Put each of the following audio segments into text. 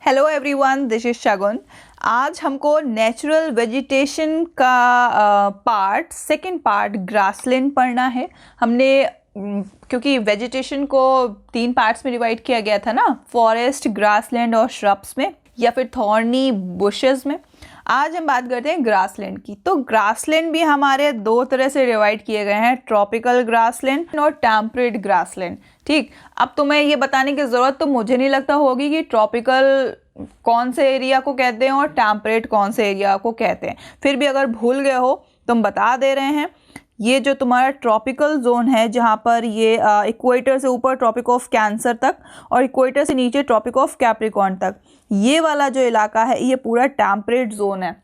Hello everyone, this is शगुन। आज हमको natural vegetation का सेकंड पार्ट ग्रासलैंड पढ़ना है। हमने क्योंकि वेजिटेशन को 3 पार्ट्स में डिवाइड किया गया था ना, फॉरेस्ट, ग्रासलैंड और श्रब्स में या फिर थॉर्नी बुशेस में। आज हम बात करते हैं ग्रासलैंड की। तो ग्रासलैंड भी हमारे 2 तरह से डिवाइड किए गए हैं, ट्रॉपिकल ग्रासलैंड और टेम्परेट ग्रासलैंड। ठीक, अब तुम्हें ये बताने की ज़रूरत तो मुझे नहीं लगता होगी कि ट्रॉपिकल कौन से एरिया को कहते हैं और टेम्परेट कौन से एरिया को कहते हैं। फिर भी अगर भूल गए हो तो हम बता दे रहे हैं। ये जो तुम्हारा ट्रॉपिकल जोन है, जहाँ पर ये इक्वेटर से ऊपर ट्रॉपिक ऑफ कैंसर तक और इक्वेटर से नीचे ट्रॉपिक ऑफ कैप्रिकॉर्न तक, ये वाला जो इलाका है ये पूरा टेम्परेट जोन है।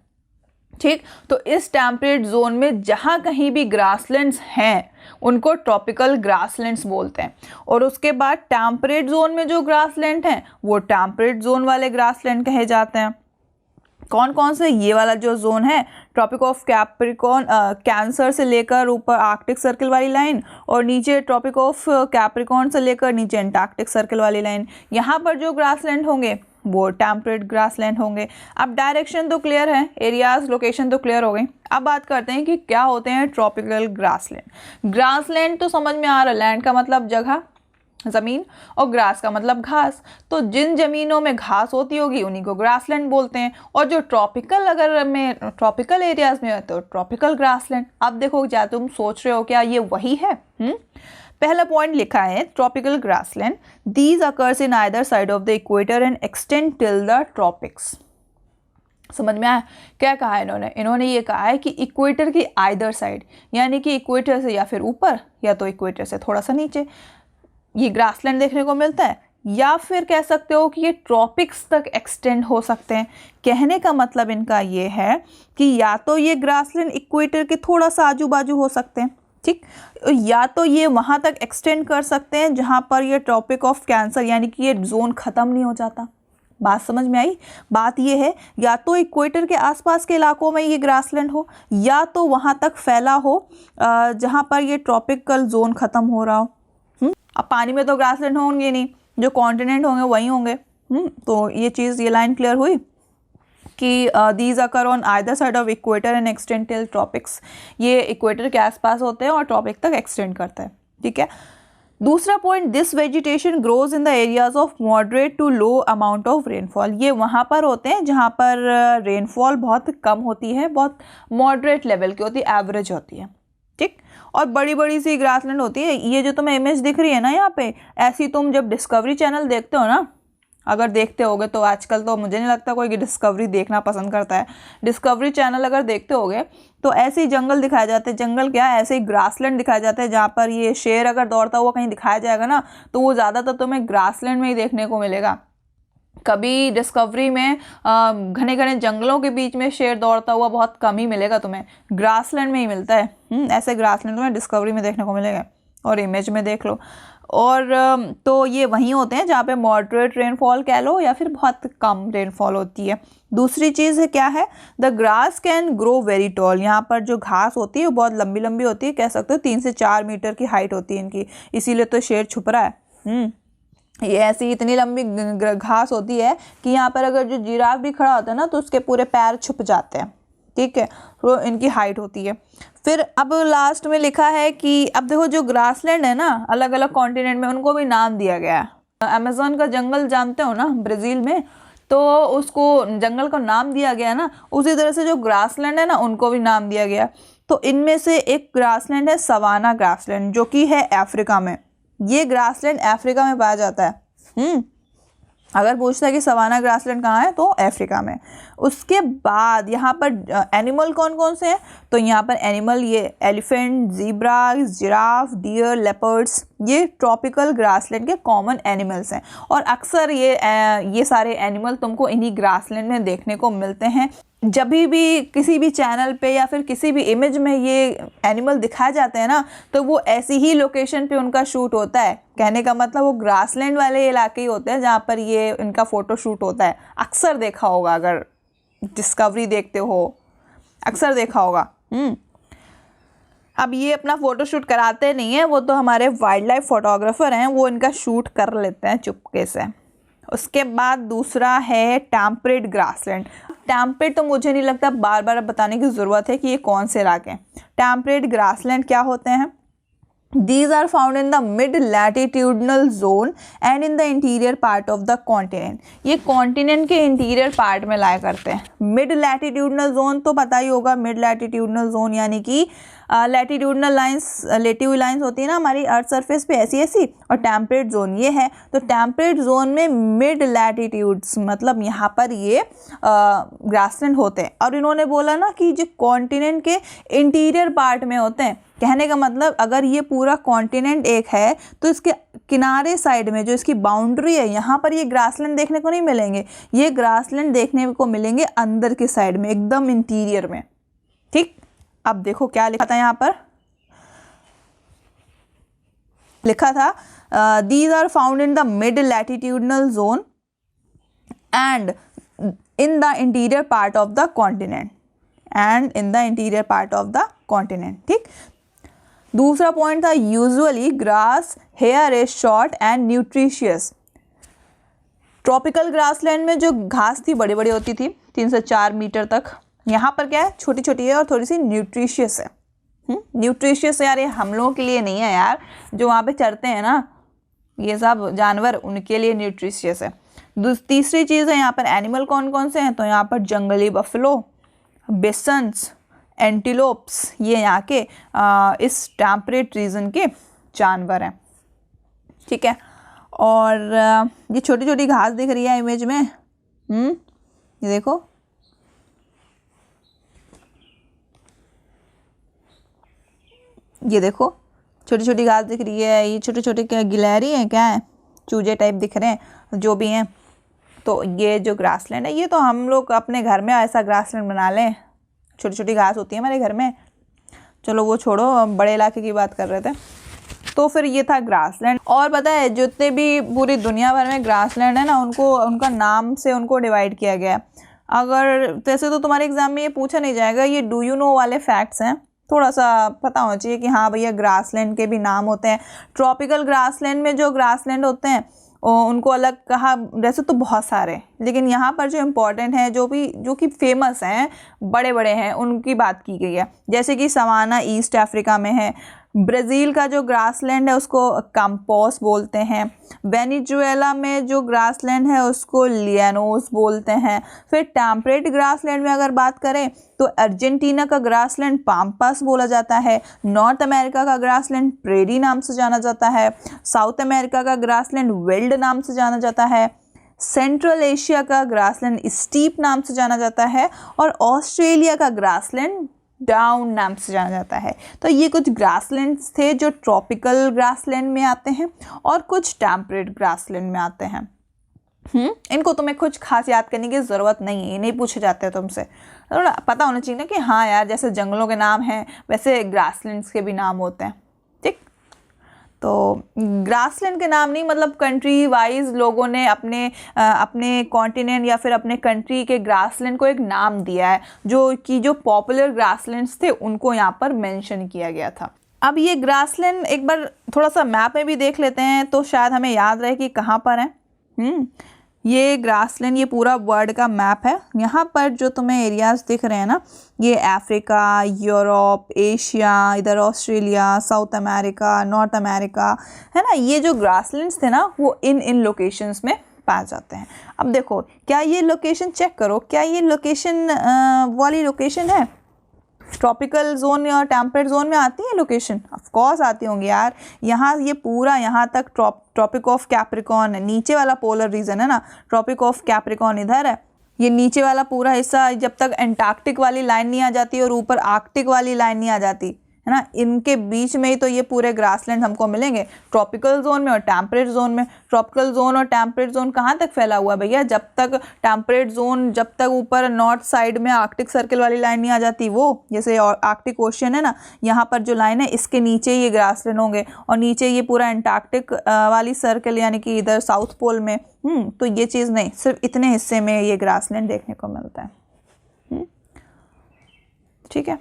ठीक, तो इस टेम्परेट जोन में जहाँ कहीं भी ग्रासलैंड्स हैं उनको ट्रॉपिकल ग्रासलैंड्स बोलते हैं। और उसके बाद टेम्परेट जोन में जो ग्रासलैंड हैं वो टेम्परेट जोन वाले ग्रासलैंड कहे जाते हैं। कौन कौन से? ये वाला जो जोन है ट्रॉपिक ऑफ कैप्रिकॉर्न, कैंसर से लेकर ऊपर आर्कटिक सर्कल वाली लाइन, और नीचे ट्रॉपिक ऑफ कैप्रिकॉर्न से लेकर नीचे एंटार्कटिक सर्कल वाली लाइन। यहाँ पर जो ग्रासलैंड होंगे वो टेम्परेट ग्रासलैंड होंगे। अब डायरेक्शन तो क्लियर है, एरियाज, लोकेशन तो क्लियर हो गई। अब बात करते हैं कि क्या होते हैं ट्रॉपिकल ग्रासलैंड। ग्रासलैंड तो समझ में आ रहा है, लैंड का मतलब जगह, ज़मीन, और ग्रास का मतलब घास। तो जिन ज़मीनों में घास होती होगी उन्हीं को ग्रासलैंड बोलते हैं। और जो ट्रॉपिकल, अगर में ट्रॉपिकल एरियाज में है तो ट्रॉपिकल ग्रासलैंड। अब देखो, क्या तुम सोच रहे हो क्या ये वही है? पहला पॉइंट लिखा है tropical grassland, these occurs in either side of the equator and extend till the tropics. समझ में आया क्या कहा है इन्होंने ये कहा है कि इक्वेटर की आइदर साइड, यानी कि इक्वेटर से या फिर ऊपर या तो इक्वेटर से थोड़ा सा नीचे ये ग्रासलैंड देखने को मिलता है, या फिर कह सकते हो कि ये ट्रॉपिक्स तक एक्सटेंड हो सकते हैं। कहने का मतलब इनका ये है कि या तो ये ग्रासलैंड इक्वेटर के थोड़ा सा आजू बाजू हो सकते हैं, ठीक, या तो ये वहाँ तक एक्सटेंड कर सकते हैं जहाँ पर ये ट्रॉपिक ऑफ कैंसर, यानी कि ये जोन ख़त्म नहीं हो जाता। बात समझ में आई? बात ये है, या तो इक्वेटर के आसपास के इलाकों में ये ग्रासलैंड हो, या तो वहाँ तक फैला हो जहाँ पर ये ट्रॉपिकल जोन ख़त्म हो रहा हो। अब पानी में तो ग्रासलैंड होंगे नहीं, जो कॉन्टिनेंट होंगे वही होंगे। तो ये चीज़, ये लाइन क्लियर हुई कि these occur on either side of equator and extend till tropics. ये इक्वेटर के आसपास होते हैं और ट्रॉपिक तक एक्सटेंड करते हैं। ठीक है। दूसरा point, this vegetation grows in the areas of moderate to low amount of rainfall. ये वहाँ पर होते हैं जहाँ पर रेनफॉल बहुत कम होती है, बहुत मॉडरेट लेवल की होती है, एवरेज होती है। ठीक, और बड़ी बड़ी सी ग्रासलैंड होती है। ये जो तुम्हें इमेज दिख रही है ना यहाँ पे, ऐसी तुम जब डिस्कवरी चैनल देखते हो ना, अगर देखते होगे तो, आजकल तो मुझे नहीं लगता कोई डिस्कवरी देखना पसंद करता है। डिस्कवरी चैनल अगर देखते होगे तो ऐसे ही जंगल दिखाए जाते हैं। जंगल क्या, ऐसे ही ग्रासलैंड दिखाए जाते हैं जहाँ पर ये शेर अगर दौड़ता हुआ कहीं दिखाया जाएगा ना, तो वो ज़्यादातर तुम्हें ग्रासलैंड में ही देखने को मिलेगा। कभी डिस्कवरी में घने घने जंगलों के बीच में शेर दौड़ता हुआ बहुत कम ही मिलेगा तुम्हें, ग्रासलैंड में ही मिलता है। ऐसे ग्रासलैंड तुम्हें डिस्कवरी में देखने को मिलेगा, और इमेज में देख लो। और तो ये वहीं होते हैं जहाँ पे मॉडरेट रेनफॉल कह लो या फिर बहुत कम रेनफॉल होती है। दूसरी चीज़ है क्या है, the grass can grow very tall. यहाँ पर जो घास होती है वो बहुत लंबी लंबी होती है, कह सकते हो 3 से 4 मीटर की हाइट होती है इनकी, इसीलिए तो शेर छुप रहा है। ये ऐसी इतनी लंबी घास होती है कि यहाँ पर अगर जो जिराफ भी खड़ा होता है ना तो उसके पूरे पैर छुप जाते हैं। ठीक है, तो इनकी हाइट होती है। फिर अब लास्ट में लिखा है कि अब देखो, जो ग्रासलैंड है ना अलग अलग कॉन्टिनेंट में, उनको भी नाम दिया गया है। अमेज़न का जंगल जानते हो ना, ब्राज़ील में, तो उसको जंगल का नाम दिया गया ना, उसी तरह से जो ग्रासलैंड है ना उनको भी नाम दिया गया। तो इनमें से एक ग्रासलैंड है सवाना ग्रासलैंड, जो कि है अफ्रीका में। ये ग्रासलैंड अफ्रीका में पाया जाता है। अगर पूछता है कि सवाना ग्रासलैंड कहाँ है, तो अफ्रीका में। उसके बाद यहाँ पर एनिमल कौन कौन से हैं, तो यहाँ पर एनिमल ये elephant, zebra, giraffe, deer, leopards, ये ट्रॉपिकल ग्रासलैंड के कॉमन एनिमल्स हैं। और अक्सर ये सारे एनिमल तुमको इन्हीं ग्रासलैंड में देखने को मिलते हैं। जब भी किसी भी चैनल पे या फिर किसी भी इमेज में ये एनिमल दिखाए जाते हैं ना, तो वो ऐसी ही लोकेशन पे उनका शूट होता है। कहने का मतलब वो ग्रासलैंड वाले इलाके ही होते हैं जहाँ पर ये इनका फ़ोटो शूट होता है। अक्सर देखा होगा, अगर डिस्कवरी देखते हो अक्सर देखा होगा। अब ये अपना फ़ोटो शूट कराते नहीं हैं, वो तो हमारे वाइल्ड लाइफ फोटोग्राफर हैं, वो इनका शूट कर लेते हैं चुपके से। उसके बाद दूसरा है टेम्परेट ग्रासलैंड। टेम्परेट तो मुझे नहीं लगता बार बार बताने की ज़रूरत है कि ये कौन से इलाके हैं। टेम्परेट ग्रासलैंड क्या होते हैं? These are found in the mid-latitudinal zone and in the interior part of the continent। ये कॉन्टिनेंट के इंटीरियर पार्ट में लाया करते हैं। मिड लैटिट्यूडनल जोन तो पता ही होगा, मिड लैटिट्यूडनल जोन यानी कि लैटिट्यूडनल लाइंस, लेटी हुई लाइंस होती है ना हमारी अर्थ सरफेस पे ऐसी ऐसी, और टेम्परेट जोन ये है। तो टेम्परेट जोन में मिड लैटिट्यूड्स मतलब यहाँ पर ये ग्रासलैंड होते हैं। और इन्होंने बोला ना कि जो कॉन्टिनेंट के इंटीरियर पार्ट में होते हैं, कहने का मतलब अगर ये पूरा कॉन्टिनेंट एक है तो इसके किनारे साइड में जो इसकी बाउंड्री है, यहाँ पर ये ग्रासलैंड देखने को नहीं मिलेंगे। ये ग्रासलैंड देखने को मिलेंगे अंदर की साइड में, एकदम इंटीरियर में। ठीक, अब देखो क्या लिखा था यहाँ पर, लिखा था these are found in the mid latitudinal zone and in the interior part of the continent, and in the interior part of the continent. ठीक, दूसरा पॉइंट था usually grass here is short and nutritious. Tropical grassland में जो घास थी बड़ी बड़ी होती थी, 3 से 4 मीटर तक। यहाँ पर क्या है, छोटी छोटी है और थोड़ी सी न्यूट्रिशियस है। न्यूट्रिशियस यार ये हम लोगों के लिए नहीं है यार, जो वहाँ पे चरते हैं ना ये सब जानवर, उनके लिए न्यूट्रिशियस है। तीसरी चीज़ है यहाँ पर एनिमल कौन कौन से हैं, तो यहाँ पर जंगली बफलो, बिसन्स, एंटीलोप्स, ये यहाँ के इस टेम्परेट रीजन के जानवर हैं। ठीक है, और ये छोटी छोटी घास दिख रही है इमेज में, ये देखो, ये देखो छोटी छोटी घास दिख रही है। ये छोटे छोटे क्या गिलहरी हैं, क्या है, चूजे टाइप दिख रहे हैं, जो भी हैं। तो ये जो ग्रासलैंड है, ये तो हम लोग अपने घर में ऐसा ग्रासलैंड बना लें, छोटी छोटी घास होती है हमारे घर में। चलो वो छोड़ो, हम बड़े इलाके की बात कर रहे थे। तो फिर ये था ग्रासलैंड। और पता है जितने भी पूरी दुनिया भर में ग्रासलैंड है ना, उनको उनका नाम से उनको डिवाइड किया गया है। अगर वैसे तो तुम्हारे एग्जाम में ये पूछा नहीं जाएगा, ये डू यू नो वाले फैक्ट्स हैं, थोड़ा सा पता होना चाहिए कि हाँ भैया ग्रासलैंड के भी नाम होते हैं। ट्रॉपिकल ग्रासलैंड में जो ग्रासलैंड होते हैं उनको अलग कहा, वैसे तो बहुत सारे, लेकिन यहाँ पर जो इम्पोर्टेंट है, जो कि फेमस हैं, बड़े बड़े हैं, उनकी बात की गई है। जैसे कि सवाना ईस्ट अफ्रीका में है। ब्राज़ील का जो ग्रासलैंड है उसको कैंपोस बोलते हैं। वेनेजुएला में जो ग्रासलैंड है उसको लियानोस बोलते हैं। फिर टेम्परेट ग्रासलैंड में अगर बात करें तो अर्जेंटीना का ग्रासलैंड पाम्पास बोला जाता है। नॉर्थ अमेरिका का ग्रासलैंड प्रेरी नाम से जाना जाता है। साउथ अमेरिका का ग्रासलैंड वेल्ड नाम से जाना जाता है। सेंट्रल एशिया का ग्रासलैंड स्टीप नाम से जाना जाता है। और ऑस्ट्रेलिया का ग्रासलैंड डाउन नाम से जाना जाता है। तो ये कुछ ग्रासलैंड्स थे जो ट्रॉपिकल ग्रासलैंड में आते हैं और कुछ टेम्परेट ग्रासलैंड में आते हैं। इनको तुम्हें कुछ खास याद करने की ज़रूरत नहीं है, ये नहीं पूछे जाते तुमसे। थोड़ा पता होना चाहिए ना कि हाँ यार, जैसे जंगलों के नाम हैं वैसे ग्रासलैंड्स के भी नाम होते हैं। ठीक, तो ग्रासलैंड के नाम नहीं, मतलब कंट्री वाइज लोगों ने अपने कॉन्टिनेंट या फिर अपने कंट्री के ग्रासलैंड को एक नाम दिया है, जो पॉपुलर ग्रासलैंड्स थे उनको यहाँ पर मेंशन किया गया था। अब ये ग्रासलैंड एक बार थोड़ा सा मैप में भी देख लेते हैं तो शायद हमें याद रहे कि कहाँ पर है। ये ग्रासलैंड, ये पूरा वर्ल्ड का मैप है। यहाँ पर जो तुम्हें एरियाज़ दिख रहे हैं ना, ये अफ्रीका, यूरोप, एशिया, इधर Australia, south America, north America है ना। ये जो ग्रासलैंड्स थे ना वो इन लोकेशंस में पाए जाते हैं। अब देखो, क्या ये लोकेशन चेक करो, क्या ये लोकेशन वाली लोकेशन है ट्रॉपिकल जोन या टेम्परेट जोन में आती है लोकेशन? ऑफ कोर्स आती होंगी यार। यहाँ ये पूरा यहाँ तक ट्रॉपिक ऑफ कैप्रिकॉर्न है, नीचे वाला पोलर रीजन है ना, ट्रॉपिक ऑफ कैप्रिकॉर्न इधर है। ये नीचे वाला पूरा हिस्सा जब तक एंटार्क्टिक वाली लाइन नहीं आ जाती और ऊपर आर्कटिक वाली लाइन नहीं आ जाती है ना, इनके बीच में ही तो ये पूरे ग्रासलैंड हमको मिलेंगे, ट्रॉपिकल जोन में और टेम्परेट जोन में। ट्रॉपिकल जोन और टेम्परेट जोन कहाँ तक फैला हुआ है भैया? जब तक टेम्परेट जोन, जब तक ऊपर नॉर्थ साइड में आर्कटिक सर्कल वाली लाइन नहीं आ जाती, वो जैसे आर्कटिक ओशियन है ना, यहाँ पर जो लाइन है इसके नीचे ये ग्रासलैंड होंगे और नीचे ये पूरा एंटार्क्टिक वाली सर्कल यानी कि इधर साउथ पोल में। तो ये चीज़ नहीं, सिर्फ इतने हिस्से में ये ग्रासलैंड देखने को मिलता है। ठीक है,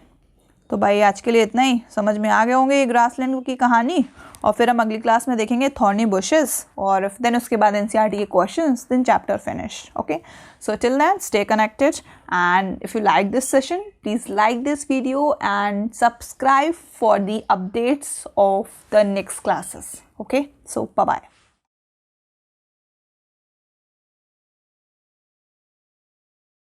तो भाई आज के लिए इतना ही, समझ में आ गए होंगे ये ग्रासलैंड की कहानी, और फिर हम अगली क्लास में देखेंगे थॉर्नी बुशेस, और देन उसके बाद एनसीईआरटी के questions, then chapter finish. Okay, so till then stay connected, and if you like this session please like this video and subscribe for the updates of the next classes. Okay, so bye bye.